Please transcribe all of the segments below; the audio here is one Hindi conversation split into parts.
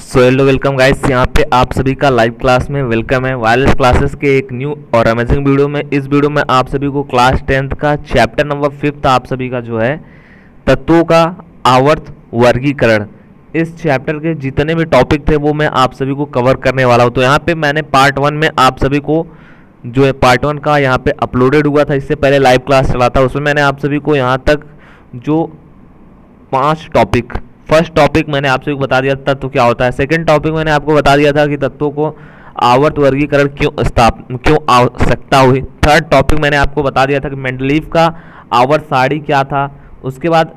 सो हेलो वेलकम गाइस, यहाँ पे आप सभी का लाइव क्लास में वेलकम है। वायरलेस क्लासेस के एक न्यू और अमेजिंग वीडियो में। इस वीडियो में आप सभी को क्लास 10th का चैप्टर नंबर 5 आप सभी का जो है तत्वों का आवर्त वर्गीकरण, इस चैप्टर के जितने भी टॉपिक थे वो मैं आप सभी को कवर करने वाला हूँ। तो यहाँ पे मैंने पार्ट 1 में आप सभी को जो है पार्ट 1 का यहाँ पे अपलोडेड हुआ था, इससे पहले लाइव क्लास चला था, उसमें मैंने आप सभी को यहाँ तक जो 5 टॉपिक, फर्स्ट टॉपिक मैंने आप सभी को बता दिया तत्व क्या होता है। सेकंड टॉपिक मैंने आपको बता दिया था कि तत्वों को आवर्त वर्गीकरण क्यों आवश्यकता हुई। थर्ड टॉपिक मैंने आपको बता दिया था कि मेंडलीव का आवर्त सारणी क्या था। उसके बाद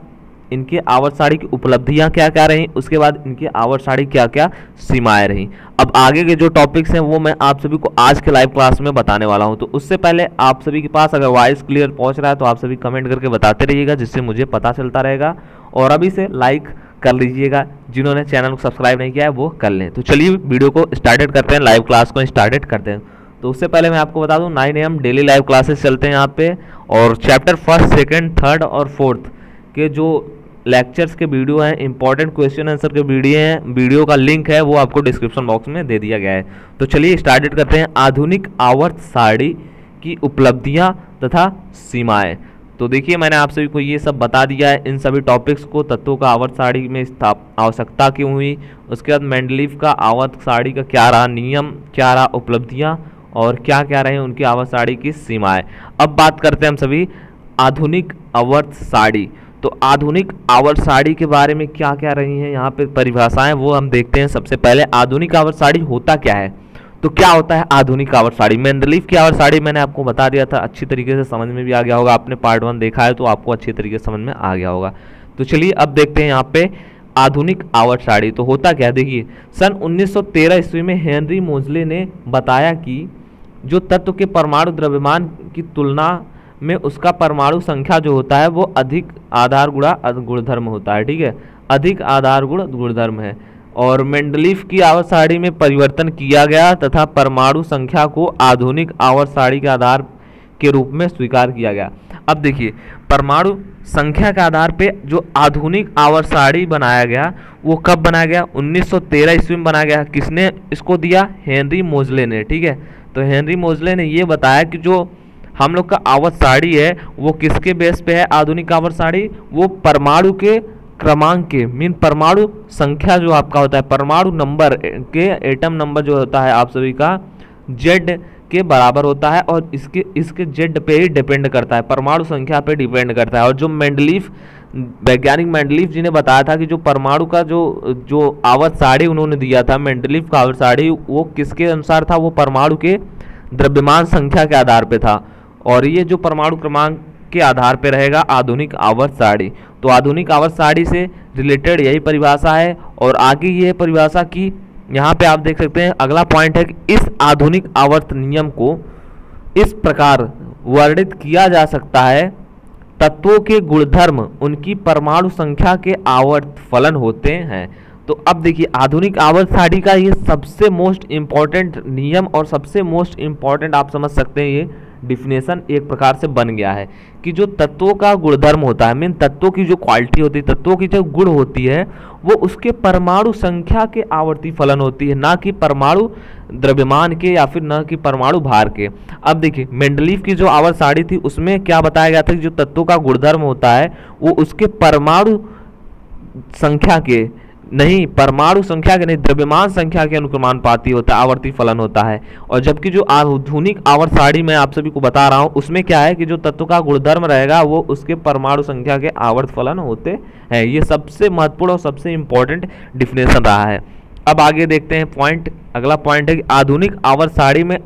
इनके आवर्त सारणी की उपलब्धियां क्या क्या रहीं, उसके बाद इनके आवर्त सारणी क्या क्या सीमाएं रहीं। अब आगे के जो टॉपिक्स हैं वो मैं आप सभी को आज के लाइव क्लास में बताने वाला हूं। तो उससे पहले आप सभी के पास अगर वॉइस क्लियर पहुंच रहा है तो आप सभी कमेंट करके बताते रहिएगा, जिससे मुझे पता चलता रहेगा। और अभी से लाइक कर लीजिएगा, जिन्होंने चैनल को सब्सक्राइब नहीं किया है वो कर लें। तो चलिए वीडियो को स्टार्टेड करते हैं, लाइव क्लास को स्टार्टेड करते हैं। तो उससे पहले मैं आपको बता दूं 9 AM डेली लाइव क्लासेस चलते हैं यहाँ पे, और चैप्टर 1st, 2nd, 3rd और 4th के जो लेक्चर्स के वीडियो हैं, इंपॉर्टेंट क्वेश्चन आंसर के वीडियो का लिंक है वो आपको डिस्क्रिप्शन बॉक्स में दे दिया गया है। तो चलिए स्टार्टेड करते हैं। आधुनिक आवर्त सारणी की उपलब्धियां तथा सीमाएं। तो देखिए मैंने आप सभी को ये सब बता दिया है, इन सभी टॉपिक्स को, तत्वों का आवर्त सारणी में आवश्यकता क्यों हुई, उसके बाद मेंडलीव का आवर्त सारणी का क्या रहा नियम, क्या रहा उपलब्धियां, और क्या क्या रहे उनकी आवर्त सारणी की सीमाएं। अब बात करते हैं हम सभी आधुनिक आवर्त सारणी। तो आधुनिक आवर्त सारणी के बारे में क्या क्या रही हैं यहाँ पे परिभाषाएं, वो हम देखते हैं। सबसे पहले आधुनिक आवर्त सारणी होता क्या है। तो क्या होता है आधुनिक आवर्त सारणी। मेंडलीव की आवर्त सारणी मैंने आपको बता दिया था, अच्छी तरीके से समझ में भी आ गया होगा, आपने पार्ट 1 देखा है तो आपको अच्छी तरीके से समझ में आ गया होगा। तो चलिए अब देखते हैं यहाँ पे आधुनिक आवर्त सारणी। तो होता क्या, देखिए सन 1913 ईस्वी में हेनरी मोजले ने बताया कि जो तत्व के परमाणु द्रव्यमान की तुलना में उसका परमाणु संख्या जो होता है वो अधिक आधार गुणा गुणधर्म होता है। ठीक है, अधिक आधार गुण गुणधर्म है। और मेंडलीव की आवर्त सारणी में परिवर्तन किया गया तथा परमाणु संख्या को आधुनिक आवर्त सारणी के आधार के रूप में स्वीकार किया गया। अब देखिए परमाणु संख्या के आधार पे जो आधुनिक आवर्त सारणी बनाया गया वो कब बनाया गया, 1913 ईस्वी में बनाया गया। किसने इसको दिया, हेनरी मोजले ने। ठीक है, तो हेनरी मोजले ने ये बताया कि जो हम लोग का आवर्त सारणी है वो किसके बेस पे है, आधुनिक आवर्त सारणी, वो परमाणु के क्रमांक के मीन परमाणु संख्या जो आपका होता है, परमाणु नंबर के एटम नंबर जो होता है आप सभी का जेड के बराबर होता है, और इसके जेड पे ही डिपेंड करता है, परमाणु संख्या पे डिपेंड करता है। और जो मेंडलीव वैज्ञानिक मेंडलीव जी ने बताया था कि जो परमाणु का जो आवर्त सारणी उन्होंने दिया था, मेंडलीव का आवर्त सारणी, वो किसके अनुसार था, वो परमाणु के द्रव्यमान संख्या के आधार पे था। और ये जो परमाणु क्रमांक के आधार पे रहेगा आधुनिक आवर्त सारणी। तो आधुनिक आवर्त सारणी से रिलेटेड यही परिभाषा है। और आगे ये परिभाषा की यहाँ पे आप देख सकते हैं, अगला पॉइंट है कि इस आधुनिक आवर्त नियम को इस प्रकार वर्णित किया जा सकता है, तत्वों के गुणधर्म उनकी परमाणु संख्या के आवर्त फलन होते हैं। तो अब देखिए आधुनिक आवर्त सारणी का ये सबसे मोस्ट इम्पॉर्टेंट नियम और सबसे मोस्ट इम्पॉर्टेंट आप समझ सकते हैं, ये डिफिनेशन एक प्रकार से बन गया है कि जो तत्वों का गुणधर्म होता है, मीन तत्वों की जो क्वालिटी होती है, तत्वों की जो गुण होती है, वो उसके परमाणु संख्या के आवर्ती फलन होती है, ना कि परमाणु द्रव्यमान के या फिर ना कि परमाणु भार के। अब देखिए मेंडलीव की जो आवर्त सारणी थी उसमें क्या बताया गया था कि जो तत्वों का गुणधर्म होता है वो उसके परमाणु संख्या के नहीं, परमाणु संख्या के नहीं, द्रव्यमान संख्या के अनुक्रमानुपाती होता है, आवर्ती फलन होता है। और जबकि जो आधुनिक आवर्त सारणी मैं आप सभी को बता रहा हूँ उसमें क्या है कि जो तत्व का गुणधर्म रहेगा वो उसके परमाणु संख्या के आवर्त फलन होते हैं। ये सबसे महत्वपूर्ण और सबसे इंपॉर्टेंट डिफिनेशन रहा है। अब आगे देखते हैं पॉइंट, अगला पॉइंट है कि आधुनिक आवर्त सारणी में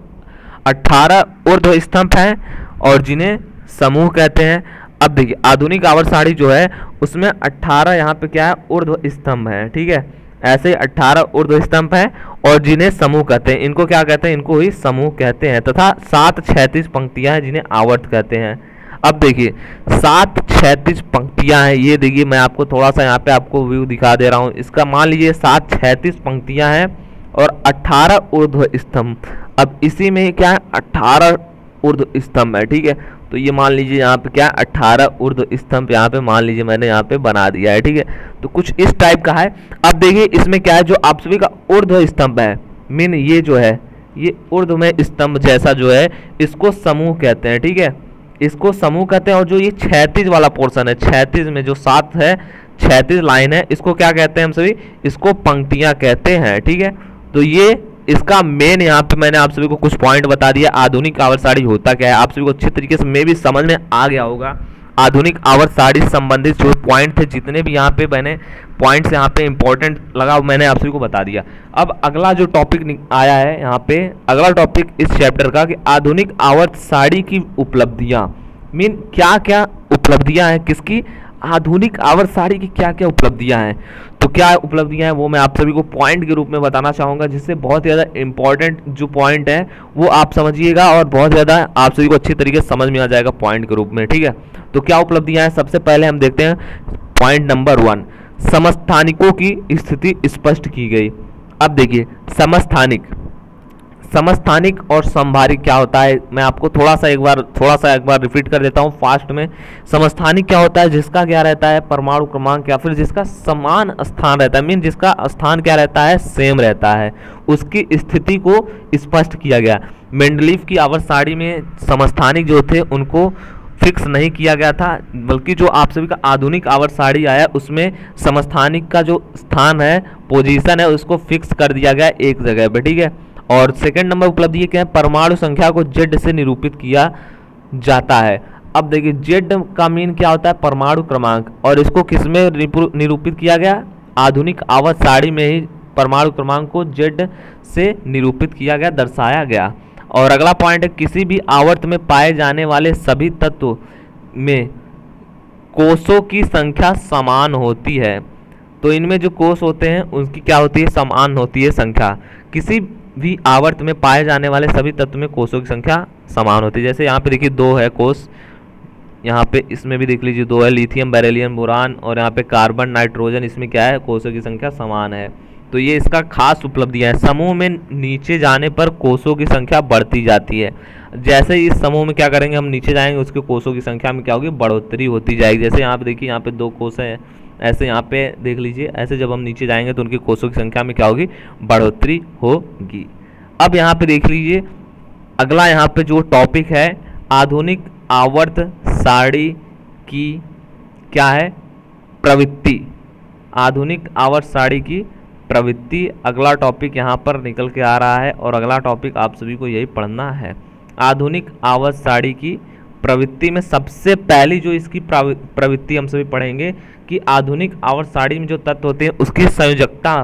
18 ऊर्ध्व स्तंभ हैं और जिन्हें समूह कहते हैं। अब देखिए आधुनिक आवर्त सारणी जो है उसमें 18 यहाँ पे क्या है, ऊर्ध्व स्तंभ है। ठीक है, ऐसे 18 ऊर्ध्व स्तंभ है और जिन्हें समूह कहते हैं, इनको क्या कहते हैं, इनको ही समूह कहते हैं, तथा 7 क्षैतिज पंक्तियां हैं जिन्हें आवर्त कहते हैं। अब देखिए 7 क्षैतिज पंक्तियां हैं, ये देखिए मैं आपको थोड़ा सा यहाँ पे आपको व्यू दिखा दे रहा हूँ इसका। मान लीजिए 7 क्षैतिज पंक्तियां हैं और 18 ऊर्ध्व स्तंभ। अब इसी में क्या है, 18 ऊर्ध्व स्तंभ है। ठीक है, तो ये मान लीजिए यहाँ पे क्या 18 ऊर्ध्व स्तंभ यहाँ पे मान लीजिए मैंने यहाँ पे बना दिया है। ठीक है, तो कुछ इस टाइप का है। अब देखिए इसमें क्या है, जो आप सभी का ऊर्ध्व स्तंभ है, मीन ये जो है ये ऊर्ध्व में स्तंभ जैसा जो है इसको समूह कहते हैं, ठीक है, इसको समूह कहते हैं। और जो ये क्षैतिज वाला पोर्शन है, क्षैतिज में जो 7 है, क्षैतिज लाइन है, इसको क्या कहते हैं हम सभी, इसको पंक्तियां कहते हैं, ठीक है। तो ये इसका मेन यहाँ पे मैंने आप सभी को कुछ पॉइंट बता दिया। आधुनिक आवर्त साड़ी होता क्या है, आप सभी को अच्छे तरीके से मे भी समझ में आ गया होगा। आधुनिक आवर्त साड़ी से संबंधित जो पॉइंट थे, जितने भी यहाँ पे मैंने पॉइंट्स यहाँ पे इंपॉर्टेंट लगा, मैंने आप सभी को बता दिया। अब अगला जो टॉपिक आया है यहाँ पे, अगला टॉपिक इस चैप्टर का कि आधुनिक आवर्त साड़ी की उपलब्धियाँ, मीन क्या क्या उपलब्धियाँ हैं, किसकी, आधुनिक आवर्त साड़ी की क्या क्या उपलब्धियाँ हैं। तो क्या उपलब्धियाँ हैं वो मैं आप सभी को पॉइंट के रूप में बताना चाहूँगा, जिससे बहुत ज़्यादा इंपॉर्टेंट जो पॉइंट है वो आप समझिएगा और बहुत ज़्यादा आप सभी को अच्छी तरीके से समझ में आ जाएगा पॉइंट के रूप में, ठीक है। तो क्या उपलब्धियाँ हैं, सबसे पहले हम देखते हैं पॉइंट नंबर 1, समस्थानिकों की स्थिति स्पष्ट की गई। अब देखिए समस्थानिक और समभारिक क्या होता है, मैं आपको थोड़ा सा एक बार रिपीट कर देता हूँ फास्ट में। समस्थानिक क्या होता है, जिसका क्या रहता है, परमाणु क्रमांक या फिर जिसका समान स्थान रहता है, मीन जिसका स्थान क्या रहता है, सेम रहता है, उसकी स्थिति को स्पष्ट किया गया। मेंडलीफ की आवर्त सारणी में समस्थानिक जो थे उनको फिक्स नहीं किया गया था, बल्कि जो आप सभी का आधुनिक आवर्त सारणी आया उसमें समस्थानिक का जो स्थान है, पोजीशन है, उसको फिक्स कर दिया गया एक जगह पे, ठीक है। और सेकंड नंबर उपलब्धि क्या है, परमाणु संख्या को जेड से निरूपित किया जाता है। अब देखिए जेड का मीन क्या होता है, परमाणु क्रमांक, और इसको किसमें निरूपित किया गया, आधुनिक आवर्त सारणी में ही परमाणु क्रमांक को जेड से निरूपित किया गया, दर्शाया गया। और अगला पॉइंट है, किसी भी आवर्त में पाए जाने वाले सभी तत्व में कोषों की संख्या समान होती है। तो इनमें जो कोष होते हैं उनकी क्या होती है, समान होती है संख्या। किसी भी आवर्त में पाए जाने वाले सभी तत्व में कोषों की संख्या समान होती है। जैसे यहाँ पे देखिए 2 है कोष, यहाँ पे इसमें भी देख लीजिए 2 है, लिथियम, बेरिलियम, बोरान, और यहाँ पे कार्बन, नाइट्रोजन, इसमें क्या है, कोषों की संख्या समान है। तो ये इसका खास उपलब्धियाँ है। समूह में नीचे जाने पर कोषों की संख्या बढ़ती जाती है। जैसे इस समूह में क्या करेंगे, हम नीचे जाएंगे, उसके कोषों की संख्या में क्या होगी, बढ़ोतरी होती जाएगी। जैसे यहाँ पे देखिए, यहाँ पे 2 कोष हैं, ऐसे यहाँ पे देख लीजिए, ऐसे जब हम नीचे जाएंगे तो उनकी कोषों की संख्या में क्या होगी, बढ़ोतरी होगी। अब यहाँ पे देख लीजिए अगला यहाँ पे जो टॉपिक है, आधुनिक आवर्त सारणी की क्या है, प्रवृत्ति, आधुनिक आवर्त सारणी की प्रवृत्ति, अगला टॉपिक यहाँ पर निकल के आ रहा है। और अगला टॉपिक आप सभी को यही पढ़ना है, आधुनिक आवर्त सारणी की प्रवृत्ति में सबसे पहली जो इसकी प्रवृत्ति हम सभी पढ़ेंगे कि आधुनिक आवर्त सारणी में जो तत्व होते हैं उसकी संयोजकता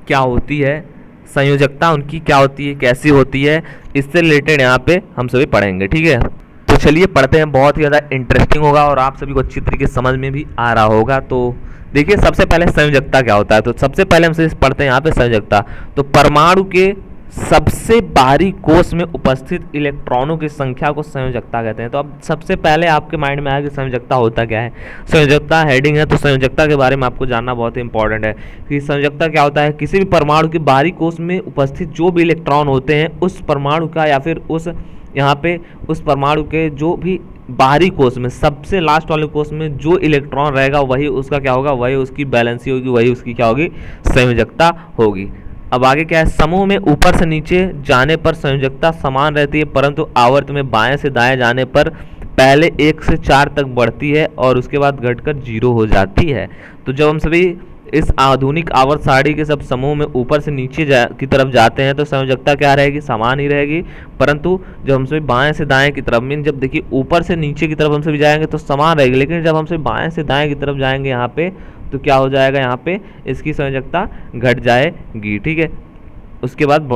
क्या होती है, संयोजकता उनकी क्या होती है, कैसी होती है, इससे रिलेटेड यहाँ पे हम सभी पढ़ेंगे, ठीक है। तो चलिए पढ़ते हैं, बहुत ही ज़्यादा इंटरेस्टिंग होगा और आप सभी को अच्छी तरीके से समझ में भी आ रहा होगा। तो देखिए सबसे पहले संयोजकता क्या होता है, तो सबसे पहले हम से पढ़ते हैं यहाँ पे संयोजकता। तो परमाणु के सबसे बाहरी कोष में उपस्थित इलेक्ट्रॉनों की संख्या को संयोजकता कहते हैं। तो अब सबसे पहले आपके माइंड में आया कि संयोजकता होता क्या है। संयोजकता हेडिंग है, तो संयोजकता के बारे में आपको जानना बहुत ही इंपॉर्टेंट है कि संयोजकता क्या होता है। किसी भी परमाणु के बाहरी कोष में उपस्थित जो भी इलेक्ट्रॉन होते हैं उस परमाणु का या फिर उस यहाँ पे उस परमाणु के जो भी बाहरी कोष में सबसे लास्ट वाले कोष में जो इलेक्ट्रॉन रहेगा वही उसका क्या होगा, वही उसकी बैलेंसी होगी, वही उसकी क्या होगी, संयोजकता होगी। अब आगे क्या है, समूह में ऊपर से नीचे जाने पर संयोजकता समान रहती है, परंतु आवर्त में बाएं से दाएं जाने पर पहले 1 से 4 तक बढ़ती है और उसके बाद घटकर 0 हो जाती है। तो जब हम सभी इस आधुनिक आवर्त सारणी के सब समूह में ऊपर से नीचे की तरफ जाते हैं तो संयोजकता क्या रहेगी, समान ही रहेगी। परंतु जब हम सभी बाएं से दाएं की तरफ, मीन जब देखिए ऊपर से नीचे की तरफ हम सभी जाएंगे तो समान रहेगी, लेकिन जब हम सभी बाएं से दाएं की तरफ जाएंगे यहाँ पे तो क्या हो जाएगा, यहाँ पे इसकी संयोजकता घट जाएगी, ठीक है। उसके बाद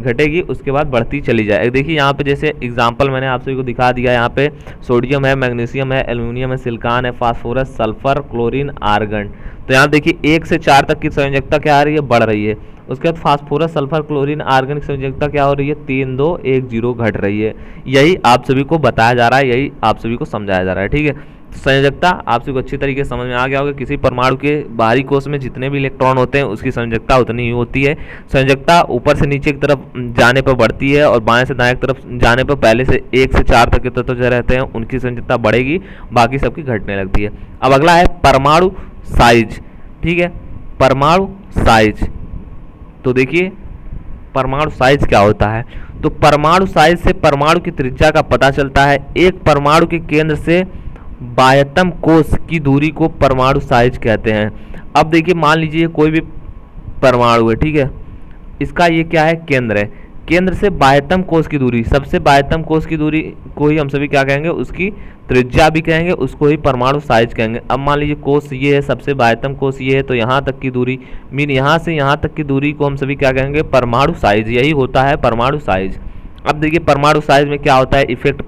घटेगी, उसके बाद बढ़ती चली जाएगी। देखिए यहाँ पे जैसे एग्जांपल मैंने आप सभी को दिखा दिया, यहाँ पे सोडियम है, मैग्नीशियम है, एल्युमिनियम है, सिलिकॉन है, फास्फोरस, सल्फर, क्लोरीन, आर्गन। तो यहाँ देखिए 1 से 4 तक की संयोजकता क्या आ रही है, बढ़ रही है। उसके बाद फास्फोरस, सल्फर, क्लोरीन, आर्गन की संयोजकता क्या हो रही है, 3, 2, 1, 0 घट रही है। यही आप सभी को बताया जा रहा है, यही आप सभी को समझाया जा रहा है, ठीक है। संयोजकता आप सभी को अच्छी तरीके से समझ में आ गया होगा। किसी परमाणु के बाहरी कोष में जितने भी इलेक्ट्रॉन होते हैं उसकी संयोजकता उतनी ही होती है। संयोजकता ऊपर से नीचे की तरफ जाने पर बढ़ती है और बाएं से दाएं की तरफ जाने पर पहले से 1 से 4 तक के तत्व जो रहते हैं उनकी संयोजकता बढ़ेगी, बाकी सबकी घटने लगती है। अब अगला है परमाणु साइज। ठीक है। परमाणु साइज, तो देखिए परमाणु साइज क्या होता है, तो परमाणु साइज से परमाणु की त्रिज्या का पता चलता है। एक परमाणु के केंद्र से बाह्यतम कोश की दूरी को परमाणु साइज कहते हैं। अब देखिए मान लीजिए कोई भी परमाणु है, ठीक है, इसका ये क्या है, केंद्र है। केंद्र से बाह्यतम कोश की दूरी, सबसे बाह्यतम कोश की दूरी को ही हम सभी क्या कहेंगे, उसकी त्रिज्या भी कहेंगे, उसको ही परमाणु साइज कहेंगे। अब मान लीजिए कोश ये है, सबसे बाह्यतम कोश ये है, तो यहाँ तक की दूरी मीन यहाँ से यहाँ तक की दूरी को हम सभी क्या कहेंगे, परमाणु साइज। यही होता है परमाणु साइज। अब देखिए परमाणु साइज में क्या होता है, इफेक्ट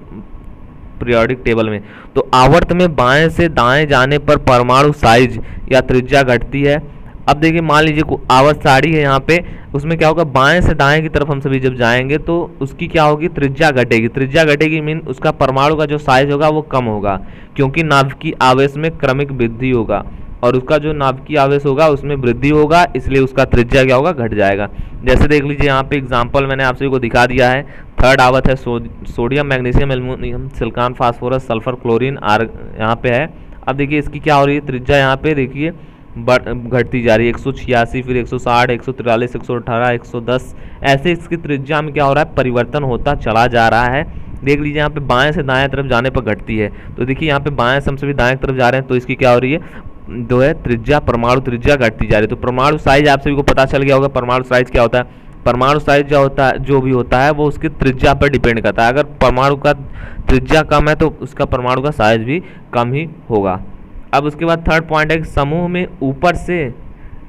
पीरियोडिक टेबल में, तो आवर्त में बाएं से दाएं जाने पर परमाणु साइज या त्रिज्या घटती है। अब देखिए मान लीजिए आवर्त सारणी है यहाँ पे, उसमें क्या होगा, बाएं से दाएं की तरफ हम सभी जब जाएंगे तो उसकी क्या होगी, त्रिज्या घटेगी। त्रिज्या घटेगी मीन उसका परमाणु का जो साइज होगा वो कम होगा, क्योंकि नाभिकीय आवेश में क्रमिक वृद्धि होगा और उसका जो नाभिकीय आवेश होगा उसमें वृद्धि होगा, इसलिए उसका त्रिज्या क्या होगा, घट जाएगा। जैसे देख लीजिए यहाँ पे एग्जाम्पल मैंने आप सभी को दिखा दिया है। थर्ड आवत है sodium, magnesium, aluminium, silicon, phosphorus, sulphur, chlorine आर यहाँ पे है। अब देखिए इसकी क्या हो रही है, त्रिज्या यहाँ पे देखिए घटती जा रही है, 186, फिर 160, 143, 118, 110, ऐसे इसकी त्रिज्या में क्या हो रहा है, परिवर्तन होता चला जा रहा है। देख लीजिए यहाँ पे बाएं से दाएं तरफ जाने पर घटती है, तो देखिए यहाँ पे बाएं से हम सभी दाएं तरफ जा रहे हैं, तो इसकी क्या हो रही है, जो है त्रिज्या, परमाणु त्रिज्या घटती जा रही है। तो परमाणु साइज आप सभी को पता चल गया होगा, परमाणु साइज क्या होता है। परमाणु साइज जो होता है, जो भी होता है वो उसकी त्रिज्या पर डिपेंड करता है। अगर परमाणु का त्रिज्या कम है तो उसका परमाणु का साइज भी कम ही होगा। अब उसके बाद थर्ड पॉइंट है, समूह में ऊपर से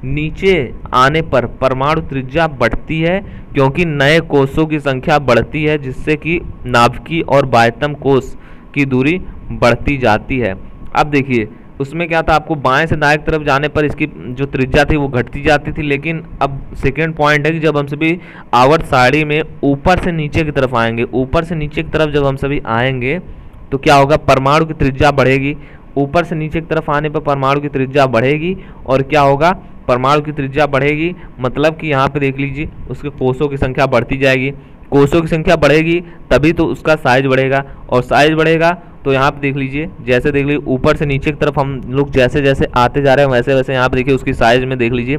नीचे आने पर परमाणु त्रिज्या बढ़ती है, क्योंकि नए कोषों की संख्या बढ़ती है, जिससे कि नाभिकीय और बाह्यतम कोश की दूरी बढ़ती जाती है। अब देखिए उसमें क्या था, आपको बाएं से दाएं तरफ जाने पर इसकी जो त्रिज्या थी वो घटती जाती थी, लेकिन अब सेकेंड पॉइंट है कि जब हम सभी आवर्त सारणी में ऊपर से नीचे की तरफ आएंगे, ऊपर से नीचे की तरफ जब हम सभी आएंगे तो क्या होगा, परमाणु की त्रिज्या बढ़ेगी। ऊपर से नीचे की तरफ आने पर परमाणु की त्रिज्या बढ़ेगी और क्या होगा, परमाणु की त्रिज्या बढ़ेगी, मतलब कि यहाँ पे देख लीजिए उसके कोषों की संख्या बढ़ती जाएगी। कोषों की संख्या बढ़ेगी तभी तो उसका साइज बढ़ेगा, और साइज बढ़ेगा तो यहाँ पे देख लीजिए, जैसे देख लीजिए ऊपर से नीचे की तरफ हम लोग जैसे जैसे आते जा रहे हैं वैसे वैसे यहाँ पे देखिए उसकी साइज में देख लीजिए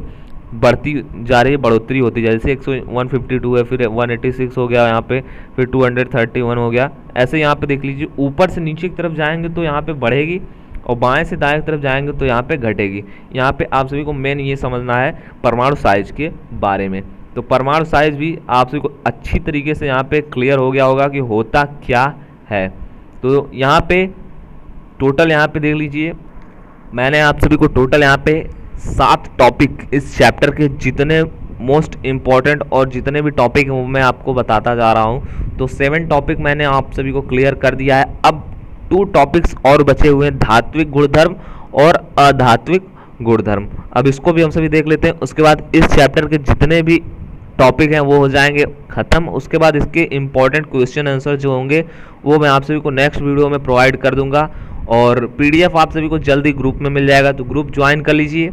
बढ़ती जा रही है, बढ़ोतरी होती जा रही है। जैसे 152 है, फिर 186 हो गया यहाँ पे, फिर 231 हो गया। ऐसे यहाँ पे देख लीजिए ऊपर से नीचे की तरफ जाएंगे तो यहाँ पे बढ़ेगी और बाएं से दाएं की तरफ जाएंगे तो यहाँ पे घटेगी। यहाँ पे आप सभी को मेन ये समझना है परमाणु साइज के बारे में। तो परमाणु साइज भी आप सभी को अच्छी तरीके से यहाँ पे क्लियर हो गया होगा कि होता क्या है। तो यहाँ पे टोटल यहाँ पे देख लीजिए, मैंने आप सभी को टोटल यहाँ पे 7 टॉपिक इस चैप्टर के जितने मोस्ट इम्पॉर्टेंट और जितने भी टॉपिक हैं वो मैं आपको बताता जा रहा हूँ। तो 7 टॉपिक मैंने आप सभी को क्लियर कर दिया है। अब 2 टॉपिक्स और बचे हुए हैं, धात्विक गुणधर्म और अधात्विक गुणधर्म। अब इसको भी हम सभी देख लेते हैं। उसके बाद इस चैप्टर के जितने भी टॉपिक हैं वो हो जाएंगे ख़त्म। उसके बाद इसके इम्पॉर्टेंट क्वेश्चन आंसर जो होंगे वो मैं आप सभी को नेक्स्ट वीडियो में प्रोवाइड कर दूंगा, और पीडीएफ आप सभी को जल्दी ग्रुप में मिल जाएगा, तो ग्रुप ज्वाइन कर लीजिए।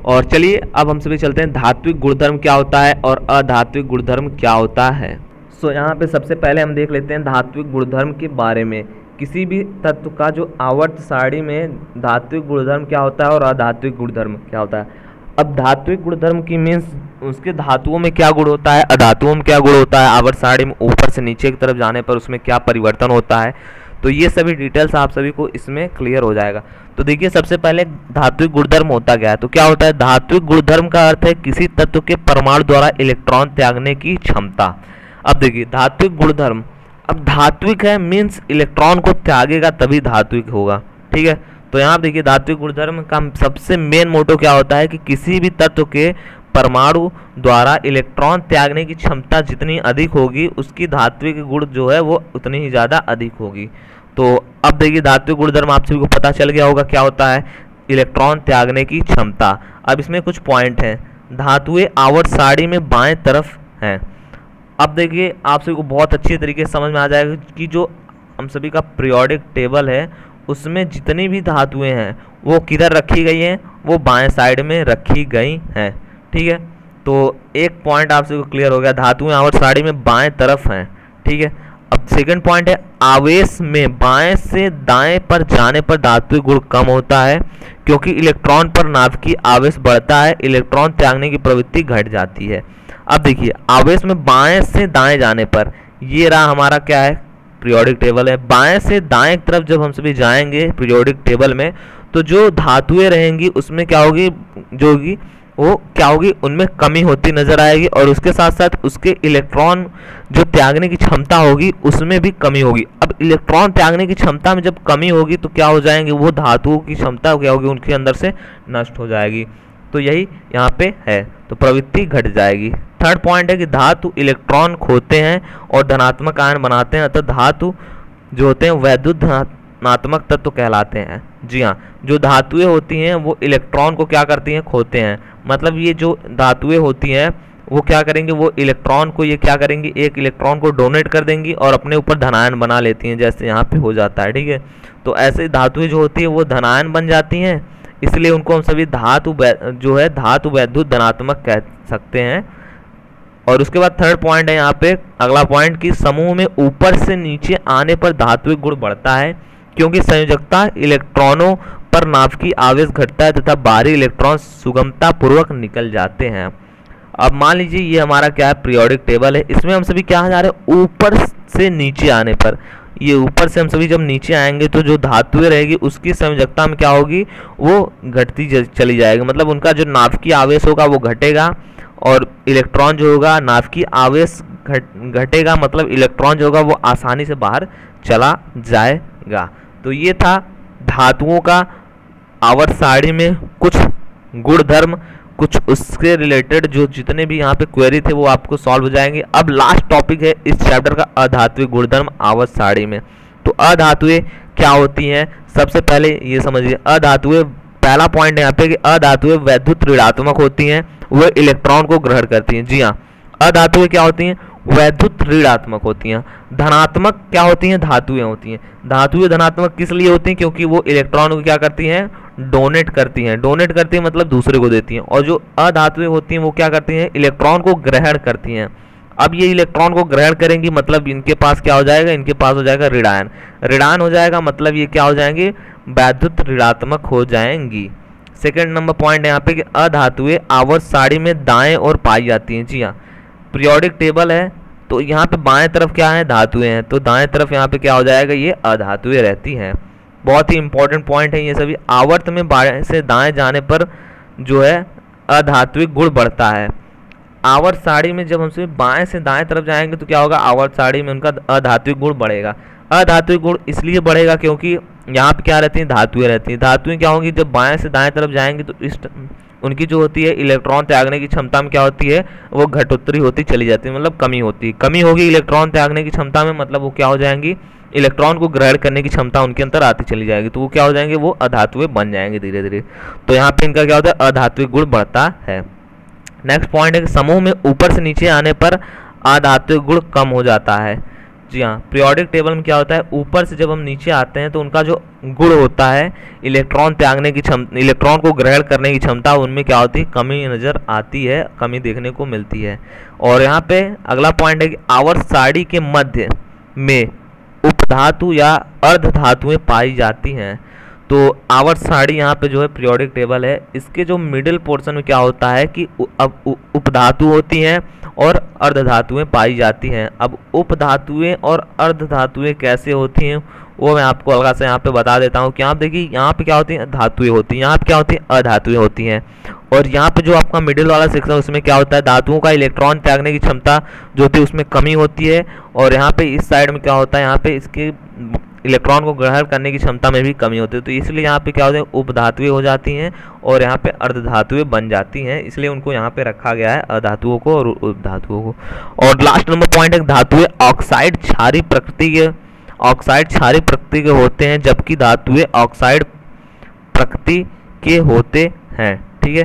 और चलिए अब हम सभी चलते हैं धात्विक गुणधर्म क्या होता है और अधात्विक गुणधर्म क्या होता है। सो यहाँ पे सबसे पहले हम देख लेते हैं धात्विक गुणधर्म के बारे में। किसी भी तत्व का जो आवर्त सारणी में धात्विक गुणधर्म क्या होता है और अधात्विक गुणधर्म क्या होता है। अब धात्विक गुणधर्म की मीन्स उसके धातुओं में क्या गुण होता है, अधातुओं में क्या गुण होता है, आवर्त सारणी में ऊपर से नीचे की तरफ जाने पर उसमें क्या परिवर्तन होता है। तो ये सभी डिटेल्स आप सभी को इसमें क्लियर हो जाएगा। तो देखिए सबसे पहले धात्विक गुणधर्म होता क्या है। तो क्या होता है, धात्विक गुणधर्म का अर्थ है किसी तत्व के परमाणु द्वारा इलेक्ट्रॉन त्यागने की क्षमता। अब देखिए धात्विक गुणधर्म, अब धात्विक है मीन्स इलेक्ट्रॉन को त्यागेगा तभी धात्विक होगा, ठीक है। तो यहाँ देखिए धात्विक गुणधर्म का सबसे मेन मोटो क्या होता है कि किसी भी तत्व के परमाणु द्वारा इलेक्ट्रॉन त्यागने की क्षमता जितनी अधिक होगी उसकी धात्विक गुण जो है वो उतनी ही ज़्यादा अधिक होगी। तो अब देखिए धात्विक गुणधर्म आप सभी को पता चल गया होगा क्या होता है, इलेक्ट्रॉन त्यागने की क्षमता। अब इसमें कुछ पॉइंट हैं। धातुएं आवर्त सारणी में बाएं तरफ हैं। अब देखिए आप सभी को बहुत अच्छी तरीके से समझ में आ जाएगा कि जो हम सभी का पीरियोडिक टेबल है उसमें जितनी भी धातुएं हैं वो किधर रखी गई हैं, वो बाएं साइड में रखी गई हैं, ठीक है। तो एक पॉइंट आप सभी को क्लियर हो गया, धातुएं आवर्त सारणी में बाएं तरफ हैं, ठीक है। अब सेकंड पॉइंट है आवेश में बाएं से दाएं पर जाने पर धात्विक गुण कम होता है, क्योंकि इलेक्ट्रॉन पर नाभिकीय आवेश बढ़ता है, इलेक्ट्रॉन त्यागने की प्रवृत्ति घट जाती है। अब देखिए आवेश में बाएं से दाएं जाने पर, ये रहा हमारा क्या है, पीरियोडिक टेबल है। बाएं से दाएं की तरफ जब हम सभी जाएंगे पीरियोडिक टेबल में, तो जो धातुएं रहेंगी उसमें क्या होगी, जो होगी वो क्या होगी, उनमें कमी होती नजर आएगी, और उसके साथ साथ उसके इलेक्ट्रॉन जो त्यागने की क्षमता होगी उसमें भी कमी होगी। अब इलेक्ट्रॉन त्यागने की क्षमता में जब कमी होगी तो क्या हो जाएंगे, वो धातुओं की क्षमता क्या होगी, उनके अंदर से नष्ट हो जाएगी। तो यही यहाँ पे है, तो प्रवृत्ति घट जाएगी। थर्ड पॉइंट है कि धातु इलेक्ट्रॉन खोते हैं और धनात्मक आयन बनाते हैं, अतः धातु जो होते हैं वैद्युत धनात्मक तत्व कहलाते हैं। जी हाँ, जो धातुएं होती हैं वो इलेक्ट्रॉन को क्या करती हैं, खोते हैं। मतलब ये जो धातुएं होती हैं वो क्या करेंगे, वो इलेक्ट्रॉन को ये क्या करेंगी, एक इलेक्ट्रॉन को डोनेट कर देंगी और अपने ऊपर धनायन बना लेती हैं, जैसे यहाँ पे हो जाता है। ठीक है, तो ऐसे धातुएं जो होती है वो धनायन बन जाती हैं, इसलिए उनको हम सभी धातु जो है धातु वैद्युत धनात्मक कह सकते हैं। और उसके बाद थर्ड पॉइंट है यहाँ पे अगला पॉइंट कि समूह में ऊपर से नीचे आने पर धात्विक गुण बढ़ता है, क्योंकि संयोजकता इलेक्ट्रॉनों पर नाभिकीय आवेश घटता है तथा बाहरी इलेक्ट्रॉन सुगमता पूर्वक निकल जाते हैं। अब मान लीजिए ये हमारा क्या है, पीरियोडिक टेबल है, इसमें हम सभी क्या जा रहे हैं, ऊपर से नीचे आने पर। ये ऊपर से हम सभी जब नीचे आएंगे तो जो धातुएं रहेगी उसकी संयोजकता में क्या होगी, वो घटती चली जाएगी। मतलब उनका जो नाभिकीय आवेश होगा वो घटेगा, और इलेक्ट्रॉन जो होगा नाभिकीय आवेश घटेगा, मतलब इलेक्ट्रॉन जो होगा वो आसानी से बाहर चला जाएगा। तो ये था धातुओं का आवर्त सारणी में कुछ गुणधर्म, कुछ उसके रिलेटेड जो जितने भी यहाँ पे क्वेरी थे वो आपको सॉल्व हो जाएंगे। अब लास्ट टॉपिक है इस चैप्टर का अधात्विक गुणधर्म आवर्त सारणी में। तो अधातुएं क्या होती हैं, सबसे पहले ये समझिए। अधातुएं, पहला पॉइंट यहाँ पे कि अधातुएं वैद्युत ऋणात्मक होती हैं, वह इलेक्ट्रॉन को ग्रहण करती हैं। जी हाँ, अधातुएं क्या होती हैं, वैद्युत ऋणात्मक होती हैं। धनात्मक क्या होती हैं, धातुएं होती हैं। धातुएं धनात्मक किस लिए होती हैं, क्योंकि वो इलेक्ट्रॉन को क्या करती हैं, डोनेट करती हैं। डोनेट करती हैं मतलब दूसरे को देती हैं। और जो अधातुएं होती हैं वो क्या करती हैं, इलेक्ट्रॉन को ग्रहण करती हैं। अब ये इलेक्ट्रॉन को ग्रहण करेंगी मतलब इनके पास क्या हो जाएगा, इनके पास हो जाएगा ऋणायन। ऋणायन हो जाएगा मतलब ये क्या हो जाएंगे, वैद्युत ऋणात्मक हो जाएंगी। सेकेंड नंबर पॉइंट है यहाँ पे कि अधातुएं आवर्त सारणी में दाएं और पाई जाती हैं। जी हाँ, पीरियोडिक टेबल है तो यहाँ पे बाएं तरफ क्या है, धातुएं हैं, तो दाएं तरफ यहाँ पे क्या हो जाएगा, ये अधातुएं रहती हैं। बहुत ही इंपॉर्टेंट पॉइंट है ये सभी। आवर्त में बाएं से दाएं जाने पर जो है अधात्विक गुण बढ़ता है। आवर्त सारणी में जब हमसे बाएं से दाएं तरफ जाएंगे तो क्या होगा, आवर्त सारणी में उनका अधात्विक गुण बढ़ेगा। अधात्विक गुण इसलिए बढ़ेगा क्योंकि यहाँ पे क्या रहती हैं, धातुएं रहती हैं। धातुएं क्या होंगी, जब बाएं से दाएं तरफ जाएंगे तो इस उनकी जो होती है इलेक्ट्रॉन त्यागने की क्षमता में क्या होती है, वो घटोत्तरी होती चली जाती है, मतलब कमी होती है। कमी होगी इलेक्ट्रॉन त्यागने की क्षमता में, मतलब वो क्या हो जाएंगी, इलेक्ट्रॉन को ग्रहण करने की क्षमता उनके अंदर आती चली जाएगी, तो वो क्या हो जाएंगे, वो अधातुएं बन जाएंगे धीरे धीरे। तो यहाँ पे इनका क्या होता है, अधात्विक गुण बढ़ता है। नेक्स्ट पॉइंट है कि समूह में ऊपर से नीचे आने पर अधात्विक गुण कम हो जाता है। जी हाँ, पीरियोडिक टेबल में क्या होता है, ऊपर से जब हम नीचे आते हैं तो उनका जो गुण होता है इलेक्ट्रॉन त्यागने की क्षमता, इलेक्ट्रॉन को ग्रहण करने की क्षमता, उनमें क्या होती है, कमी नजर आती है, कमी देखने को मिलती है। और यहाँ पे अगला पॉइंट है कि आवर्त सारणी के मध्य में उपधातु या अर्धधातुएं पाई जाती हैं। तो आवर्त सारणी यहाँ पे जो है पीरियोडिक टेबल है, इसके जो मिडिल पोर्शन में क्या होता है कि अब उपधातु होती हैं और अर्धधातुएं पाई जाती हैं। अब उपधातुएं और अर्धधातुएं कैसे होती हैं वो मैं आपको अलग से यहाँ पे बता देता हूँ कि आप देखिए यहाँ पे क्या होती हैं, धातुएं होती हैं, यहाँ पे क्या होती हैं, अधातुएं होती हैं। और यहाँ पे जो आपका मिडिल वाला सेक्शन है उसमें क्या होता है, धातुओं का इलेक्ट्रॉन त्यागने की क्षमता जो होती है उसमें कमी होती है। और यहाँ पे इस साइड में क्या होता है, यहाँ पे इसके इलेक्ट्रॉन को ग्रहण करने की क्षमता में भी कमी होती है। तो इसलिए यहाँ पे क्या होता है, उपधातुएं हो जाती हैं और यहाँ पे अर्धधातुएं बन जाती हैं, इसलिए उनको यहाँ पे रखा गया है, अधातुओं को और उपधातुओं को। और लास्ट नंबर पॉइंट है, धातुएं ऑक्साइड क्षारीय प्रकृति के होते हैं, जबकि धातुएं ऑक्साइड प्रकृति के होते हैं। ठीक है,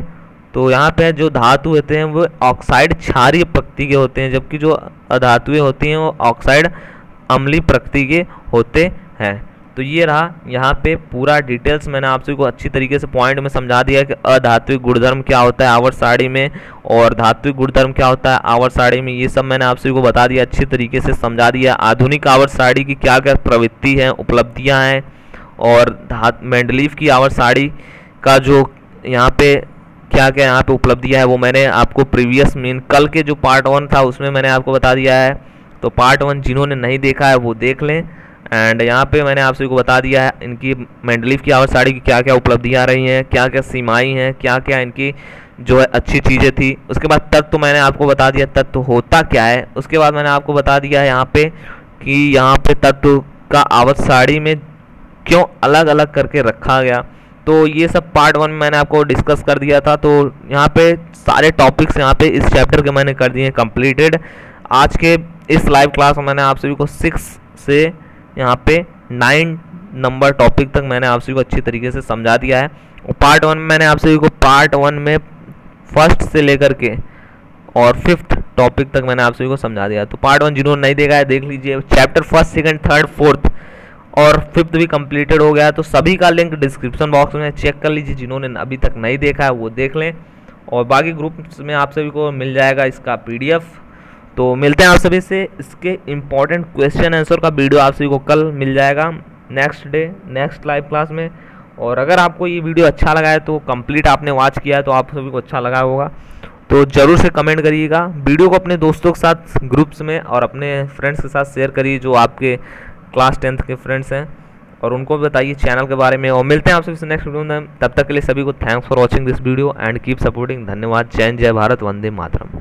तो यहाँ पे जो धातु होते हैं वो ऑक्साइड क्षारीय प्रकृति के होते हैं, जबकि जो अधातुएं होती हैं वो ऑक्साइड अम्लीय प्रकृति के होते हैं। तो ये रहा, यहाँ पे पूरा डिटेल्स मैंने आप सभी को अच्छी तरीके से पॉइंट में समझा दिया कि अधात्विक गुणधर्म क्या होता है आवर्त सारणी में और धात्विक गुणधर्म क्या होता है आवर्त सारणी में। ये सब मैंने आप सभी को बता दिया, अच्छी तरीके से समझा दिया। आधुनिक आवर्त सारणी की क्या क्या प्रवृत्ति है, उपलब्धियाँ हैं, और मेंडलीव की आवर्त सारणी का जो यहाँ पे क्या क्या यहाँ पे उपलब्धियाँ है वो मैंने आपको प्रीवियस कल के जो पार्ट 1 था उसमें मैंने आपको बता दिया है। तो पार्ट 1 जिन्होंने नहीं देखा है वो देख लें। एंड यहाँ पे मैंने आप सभी को बता दिया है इनकी मेंडलीव की आवर्त सारणी की क्या क्या उपलब्धियाँ रही हैं, क्या क्या सीमाएँ हैं, क्या क्या इनकी जो है अच्छी चीज़ें थी। उसके बाद तत्व मैंने आपको बता दिया तत्व होता क्या है। उसके बाद मैंने आपको बता दिया है यहाँ पे कि यहाँ पे तत्व का आवर्त सारणी में क्यों अलग अलग करके रखा गया। तो ये सब पार्ट 1 में मैंने आपको डिस्कस कर दिया था। तो यहाँ पे सारे टॉपिक्स यहाँ पे इस चैप्टर के मैंने कर दिए हैं कंप्लीटेड। आज के इस लाइव क्लास में मैंने आप सभी को 6 से यहाँ पे 9 नंबर टॉपिक तक मैंने आप सभी को अच्छी तरीके से समझा दिया है। और पार्ट 1 में मैंने आप सभी को पार्ट 1 में फर्स्ट से लेकर के और 5th टॉपिक तक मैंने आप सभी को समझा दिया। तो पार्ट 1 जिन्होंने नहीं देखा है देख लीजिए। चैप्टर 1, 2, 3, 4 और 5th भी कंप्लीटेड हो गया है। तो सभी का लिंक डिस्क्रिप्शन बॉक्स में चेक कर लीजिए, जिन्होंने अभी तक नहीं देखा है वो देख लें। और बाकी ग्रुप्स में आप सभी को मिल जाएगा इसका PDF। तो मिलते हैं आप सभी से। इसके इम्पॉर्टेंट क्वेश्चन आंसर का वीडियो आप सभी को कल मिल जाएगा next day next live class में। और अगर आपको ये वीडियो अच्छा लगा है तो कंप्लीट आपने वॉच किया है तो आप सभी को अच्छा लगा होगा, तो ज़रूर से कमेंट करिएगा। वीडियो को अपने दोस्तों के साथ ग्रुप्स में और अपने फ्रेंड्स के साथ शेयर करिए जो आपके क्लास 10th के फ्रेंड्स हैं, और उनको भी बताइए चैनल के बारे में। और मिलते हैं आप सभी से नेक्स्ट वीडियो में। तब तक के लिए सभी को thanks for watching this video and keep supporting. धन्यवाद। जय हिंद, जय भारत, वंदे मातरम।